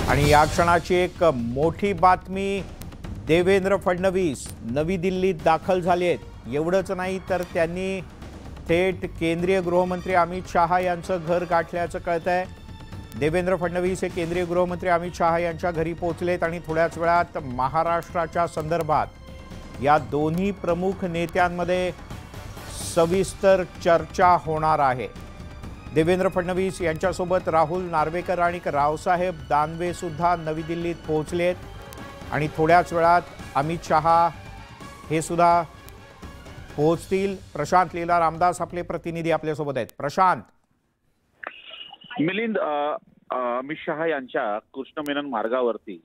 आणि या क्षणाची एक मोठी बातमी, देवेंद्र फडणवीस नवी दिल्लीत दाखल झाले आहेत। एवढंच नाही तर त्यांनी थेट केंद्रीय गृहमंत्री अमित शहा यांचं घर गाठल्याचं कळतंय। देवेंद्र फडणवीस हे केंद्रीय गृहमंत्री अमित शहा यांच्या घरी पोहोचलेत आणि थोड्याच वेळात महाराष्ट्राच्या संदर्भात या दोन्ही प्रमुख नेत्यांमध्ये सविस्तर चर्चा होणार आहे। देवेंद्र फडणवीस यांच्यासोबत राहुल नार्वेकर आणि रावसाहेब दानवे सुद्धा नवी दिल्लीत पोहोचलेत आणि थोड्याच वेळात अमित शहा हे सुद्धा पोहोचतील। प्रशांत लीला रामदास आपले प्रतिनिधी आपल्यासोबत आहेत। प्रशांत, मिलिंद, अमित शहा यांच्या कृष्ण मेनन मार्गावरती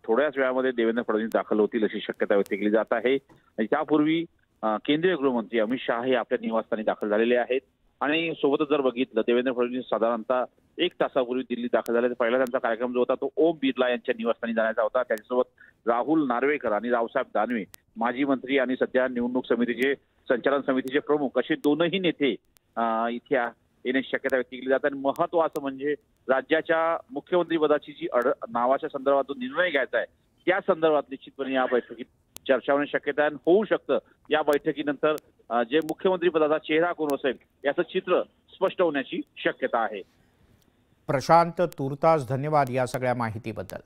थोड्याच वेळामध्ये देवेंद्र फडणवीस दाखल होतील अशी शक्यता व्यक्त केली जात आहे। त्यापूर्वी केंद्रीय गृहमंत्री अमित शहा हे आपल्या निवासस्थानी दाखल झालेले आहेत आणि सोबतच जर बघितलं देवेंद्र फडणवीस साधारणतः 1 तासापूर्वी दिल्लीत दाखल झाले। पहिला त्यांचा कार्यक्रम जो होता तो ओम बिर्ला यांच्या निवासस्थानी जाण्याचा होता। त्यांच्यासोबत राहुल नार्वेकर आणि रावसाहेब दानवे माजी मंत्री आणि सध्या निवडणूक समितीचे संचालन समितीचे प्रमुख असे दोनही नेते इथे येण्याची शक्यता व्यक्त केली जाते। आणि महत्त्वाचं म्हणजे राज्याच्या मुख्यमंत्री पदाची जी नावाच्या संदर्भात जो निर्णय घ्यायचा आहे त्या संदर्भात निश्चितपणे या बैठकीत चर्चा होण्याची शक्यता होऊ शकतं। या बैठकीनंतर जे मुख्यमंत्री पदाचा चेहरा कोण असेल याचं चित्र स्पष्ट होण्याची शक्यता आहे। प्रशांत, तुर्तास धन्यवाद या सगळ्या माहितीबद्दल।